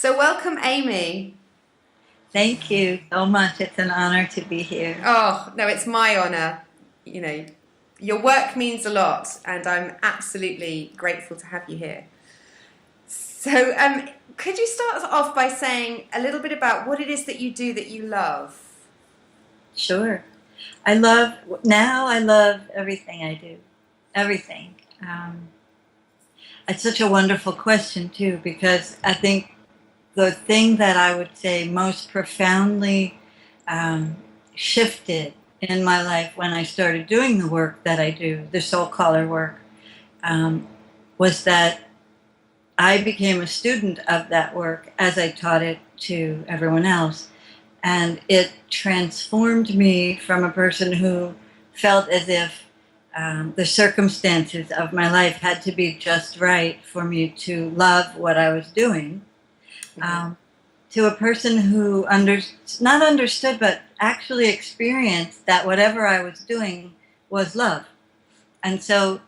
So welcome, Amy. Thank you so much. It's an honor to be here. Oh, no, it's my honour. You know, your work means a lot, and I'm absolutely grateful to have you here. So, could you start off by saying a little bit about what it is that you do that you love? Sure. I love everything I do. Everything. Um, it's such a wonderful question, too, because I think the thing that I would say most profoundly um, shifted in my life when I started doing the work that I do, the soul caller work, um, was that I became a student of that work as I taught it to everyone else. And it transformed me from a person who felt as if the circumstances of my life had to be just right for me to love what I was doing, Mhm. um, to a person who not understood, but actually experienced that whatever I was doing was love. And so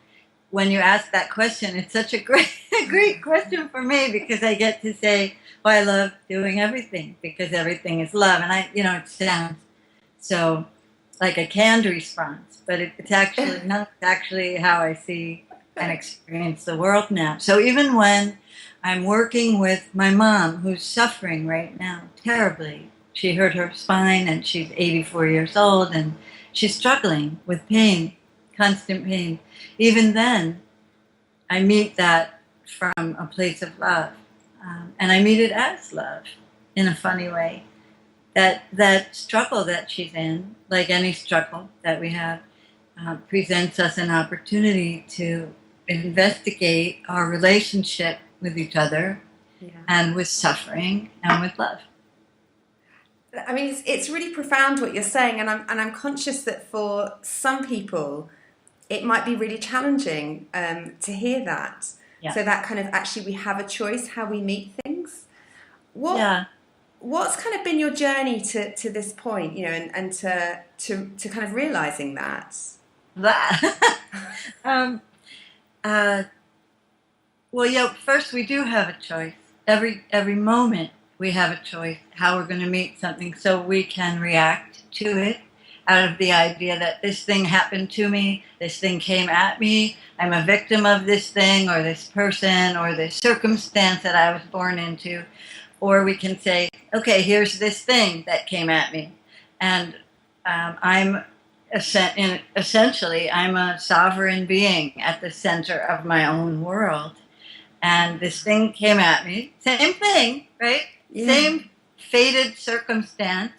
when you ask that question, it's such a great, great question for me because I get to say, well, I love doing everything because everything is love. And it sounds so like a canned response, but it's actually not actually how I see and experience the world now. So even when I'm working with my mom, who's suffering right now terribly, she hurt her spine and she's 84 years old and she's struggling with pain, constant pain. Even then, I meet that from a place of love. And I meet it as love in a funny way. That struggle that she's in, like any struggle that we have, presents us an opportunity to investigate our relationship with each other Yeah. and with suffering and with love. I mean, it's really profound what you're saying, and I'm conscious that for some people, it might be really challenging to hear that. Yeah. So that kind of actually we have a choice how we meet things. What Yeah. what's kind of been your journey to this point, and to kind of realizing that? That. um, uh, Well, yeah, first we do have a choice. Every moment we have a choice how we're going to meet something so we can react to it out of the idea that this thing happened to me, this thing came at me, I'm a victim of this thing or this person or this circumstance that I was born into. Or we can say, okay, here's this thing that came at me. And I'm essentially, I'm a sovereign being at the center of my own world, and this thing came at me. Same thing, right? Yeah. Same fated circumstance.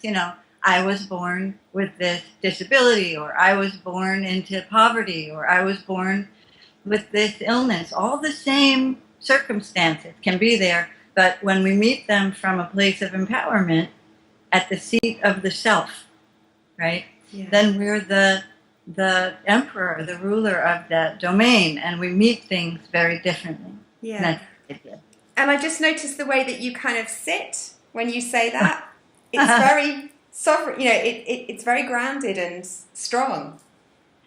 I was born with this disability, or I was born into poverty, or I was born with this illness. All the same circumstances can be there, but when we meet them from a place of empowerment at the seat of the self, right? Yeah. Then we're the emperor, the ruler of that domain, and we meet things very differently. Yeah. That's it. And I just noticed the way that you kind of sit when you say that. It's very sovereign, it's very grounded and strong.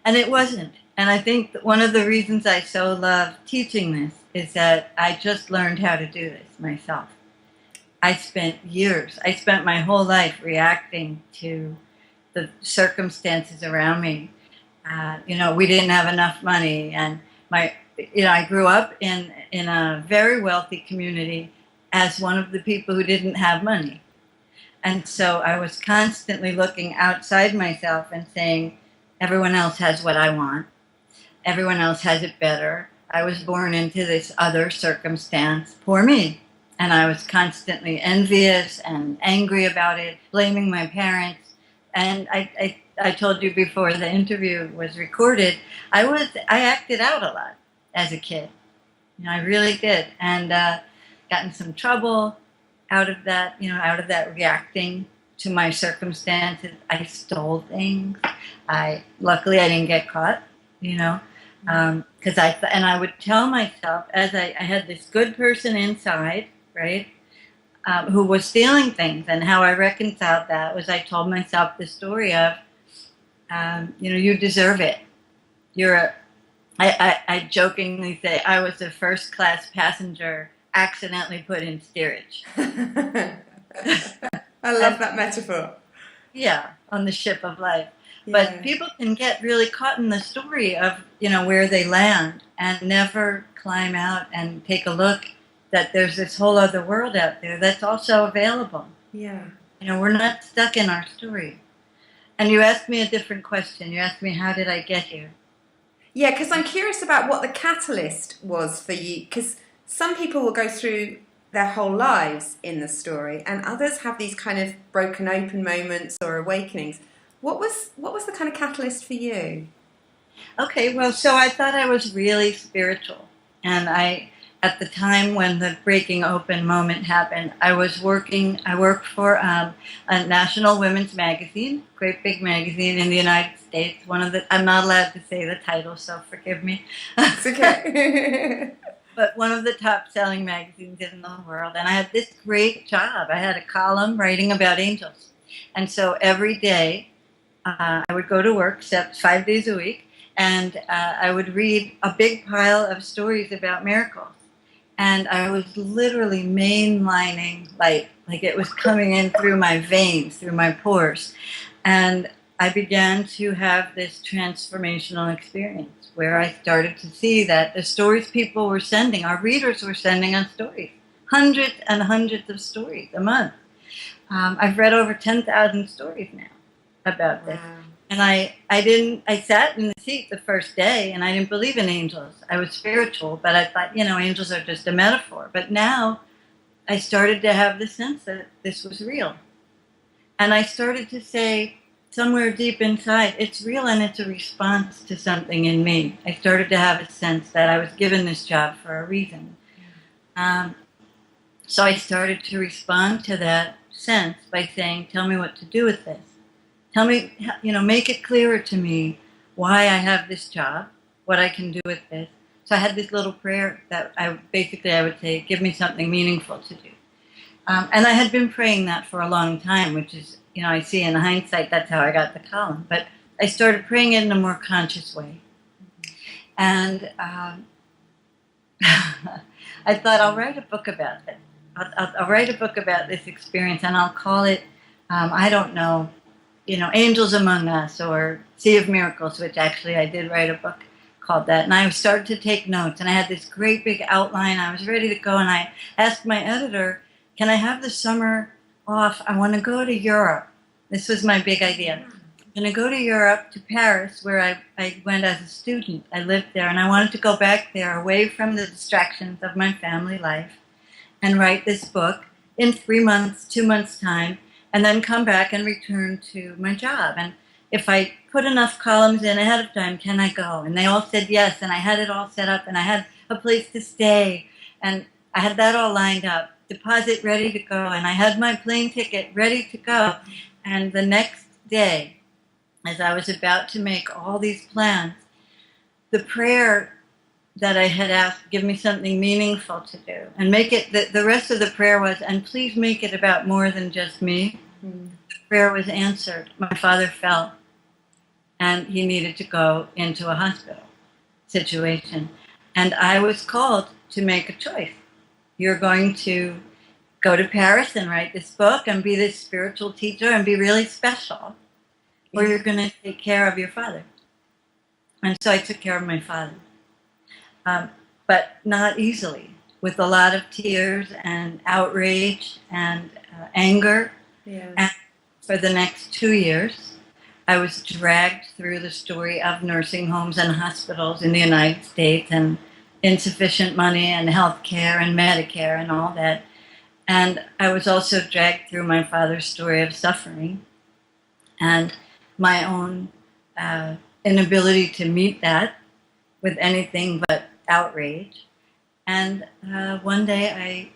And it wasn't. And I think that one of the reasons I so love teaching this is that I just learned how to do this myself. I spent my whole life reacting to the circumstances around me. We didn't have enough money, and I grew up in a very wealthy community as one of the people who didn't have money. And so I was constantly looking outside myself and saying, everyone else has what I want. Everyone else has it better. I was born into this other circumstance. Poor me. And I was constantly envious and angry about it, blaming my parents. And I told you before the interview was recorded, I acted out a lot as a kid. I really did. And got in some trouble out of that reacting to my circumstances. I stole things. Luckily I didn't get caught, because I would tell myself as I had this good person inside, right, who was stealing things, and how I reconciled that was I told myself the story of, you deserve it. I jokingly say I was a first class passenger accidentally put in steerage. I love that metaphor. Yeah, on the ship of life. Yeah. But people can get really caught in the story of, where they land and never climb out and take a look that there's this whole other world out there that's also available. Yeah. We're not stuck in our story. And you asked me a different question. You asked me, how did I get here? Yeah, because I'm curious about what the catalyst was for you, because some people will go through their whole lives in the story, and others have these kind of broken open moments or awakenings. What was the kind of catalyst for you? Okay, well, so I thought I was really spiritual, and at the time when the breaking open moment happened, I worked for a national women's magazine, great big magazine in the United States. I'm not allowed to say the title, so forgive me. It's okay. But one of the top-selling magazines in the world, and I had this great job. I had a column writing about angels, and so every day I would go to work, 5 days a week, and I would read a big pile of stories about miracles. And I was literally mainlining light, like it was coming in through my veins, through my pores. And I began to have this transformational experience where I started to see that the stories people were sending, our readers were sending us stories, hundreds and hundreds of stories a month. I've read over 10,000 stories now about this. Wow. And I sat in the seat the first day, and I didn't believe in angels. I was spiritual, but I thought, angels are just a metaphor. But now I started to have the sense that this was real. And I started to say, somewhere deep inside, it's real and it's a response to something in me. I started to have a sense that I was given this job for a reason. So I started to respond to that sense by saying, tell me what to do with this. Tell me, make it clearer to me why I have this job, what I can do with this. So I had this little prayer that I would say, give me something meaningful to do. And I had been praying that for a long time, which is, I see in hindsight, that's how I got the column. But I started praying it in a more conscious way. And I thought, I'll write a book about this. I'll write a book about this experience, and I'll call it, I don't know, Angels Among Us, or Sea of Miracles, which actually I did write a book called that. And I started to take notes, and I had this great big outline. I was ready to go, and I asked my editor, can I have the summer off? I want to go to Europe. This was my big idea. I'm going to go to Europe, to Paris, where I went as a student. I lived there, and I wanted to go back there, away from the distractions of my family life, and write this book in 3 months, 2 months' time, and then come back and return to my job. And if I put enough columns in ahead of time, can I go? And they all said yes, and I had it all set up, and I had a place to stay, and I had that all lined up, deposit ready to go, and I had my plane ticket ready to go. And the next day, as I was about to make all these plans, the prayer that I had asked, give me something meaningful to do, and make it, the rest of the prayer was, and please make it about more than just me. The prayer was answered. My father fell, and he needed to go into a hospital situation. And I was called to make a choice. You're going to go to Paris and write this book and be this spiritual teacher and be really special, or you're going to take care of your father. And so I took care of my father. But not easily, with a lot of tears and outrage and anger. Yeah. And for the next 2 years, I was dragged through the story of nursing homes and hospitals in the United States, and insufficient money and health care and Medicare and all that. And I was also dragged through my father's story of suffering and my own inability to meet that with anything but outrage. And one day I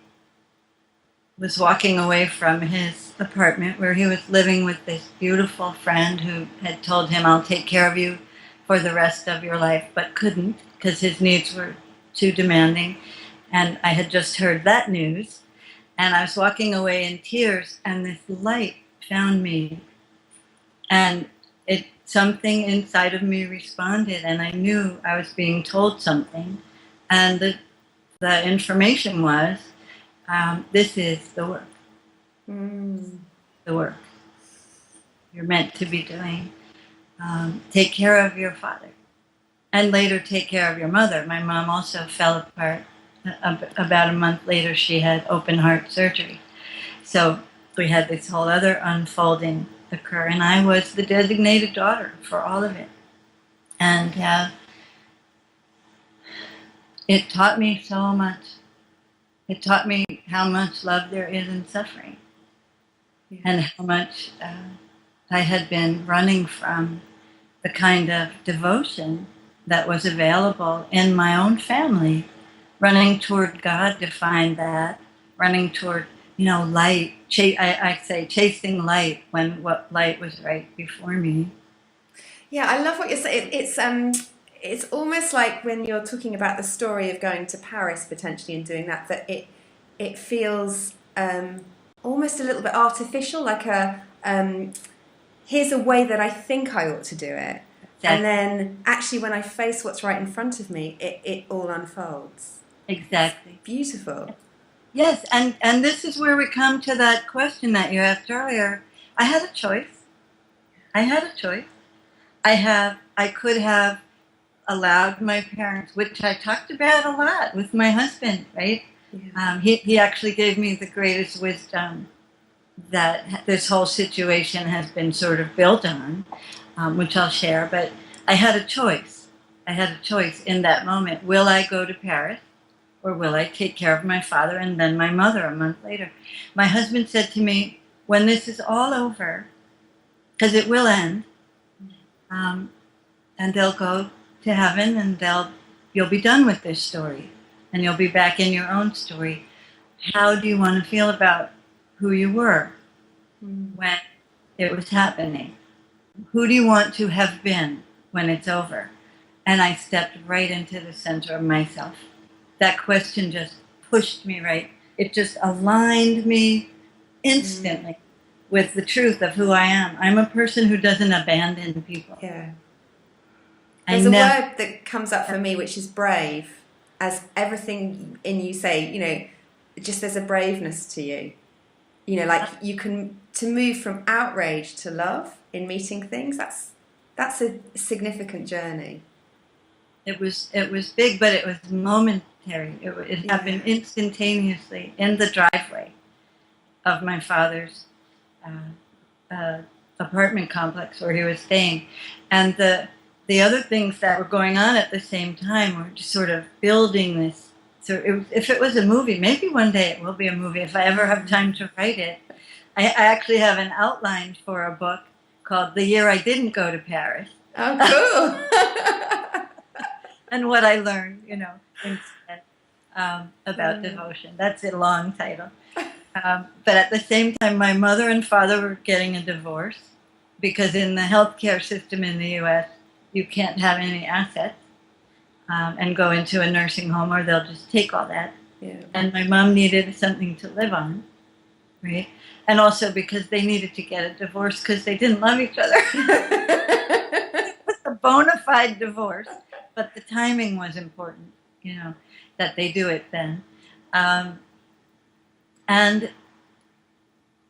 was walking away from his apartment where he was living with this beautiful friend who had told him, I'll take care of you for the rest of your life, but couldn't because his needs were too demanding. And I had just heard that news, and I was walking away in tears, and this light found me, and something inside of me responded, and I knew I was being told something. And the information was This is the work. Mm. The work you're meant to be doing. Take care of your father, and later take care of your mother. My mom also fell apart. About a month later, she had open heart surgery. So we had this whole other unfolding occur, and I was the designated daughter for all of it. And it taught me so much. It taught me how much love there is in suffering, and how much I had been running from the kind of devotion that was available in my own family, running toward God to find that, running toward, light. I say chasing light when what light was right before me. Yeah, I love what you're saying. It's almost like when you're talking about the story of going to Paris potentially and doing that, that it feels almost a little bit artificial, like here's a way that I think I ought to do it. Exactly. And then actually when I face what's right in front of me, it all unfolds. Exactly. It's beautiful. Yes, and this is where we come to that question that you asked earlier. I had a choice. I could have allowed my parents, which I talked about a lot with my husband, right? Yeah. He actually gave me the greatest wisdom that this whole situation has been sort of built on, which I'll share. But I had a choice. In that moment. Will I go to Paris, or will I take care of my father and then my mother a month later? My husband said to me, when this is all over, because it will end, and they'll go to heaven, and you'll be done with this story, and you'll be back in your own story. How do you want to feel about who you were when it was happening? Who do you want to have been when it's over? And I stepped right into the center of myself. That question just pushed me right. It just aligned me instantly with the truth of who I am. I'm a person who doesn't abandon people. Yeah. There's a word that comes up for me, which is brave. As everything in you say, just there's a braveness to you. Like you can, to move from outrage to love in meeting things, that's a significant journey. It was big, but it was momentary. It happened instantaneously in the driveway of my father's apartment complex where he was staying. And the other things that were going on at the same time were just sort of building this. So if it was a movie, maybe one day it will be a movie if I ever have time to write it. I actually have an outline for a book called The Year I Didn't Go to Paris. Oh, cool. And what I learned, instead about devotion. That's a long title. But at the same time, my mother and father were getting a divorce because in the healthcare system in the U.S., you can't have any assets and go into a nursing home, or they'll just take all that. Yeah. And my mom needed something to live on, right? And also because they needed to get a divorce because they didn't love each other. It was a bona fide divorce, but the timing was important, that they do it then. And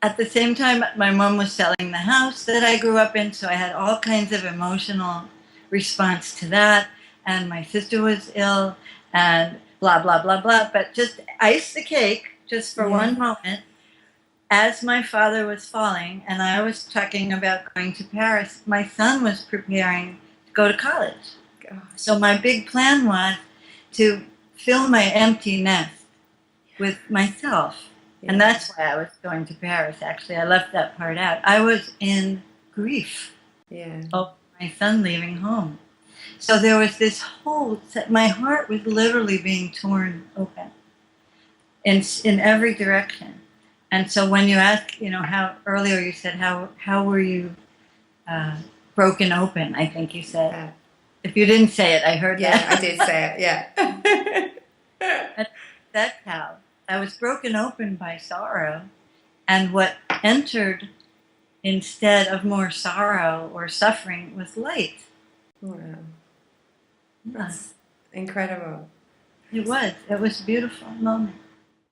at the same time, my mom was selling the house that I grew up in, so I had all kinds of emotional response to that. And my sister was ill, and blah, blah, blah, blah. But just ice the cake, just for one moment, as my father was falling, and I was talking about going to Paris, my son was preparing to go to college. Gosh. So my big plan was to fill my empty nest with myself. Yeah. And that's why I was going to Paris, actually. I left that part out. I was in grief of my son leaving home. So there was this whole, my heart was literally being torn open in every direction. And so when you ask, how earlier you said, how were you broken open, I think you said. Yeah. If you didn't say it, I heard that. Yeah, I did say it, yeah. That's how. I was broken open by sorrow, and what entered instead of more sorrow or suffering was light. Wow. That's incredible. It was a beautiful moment.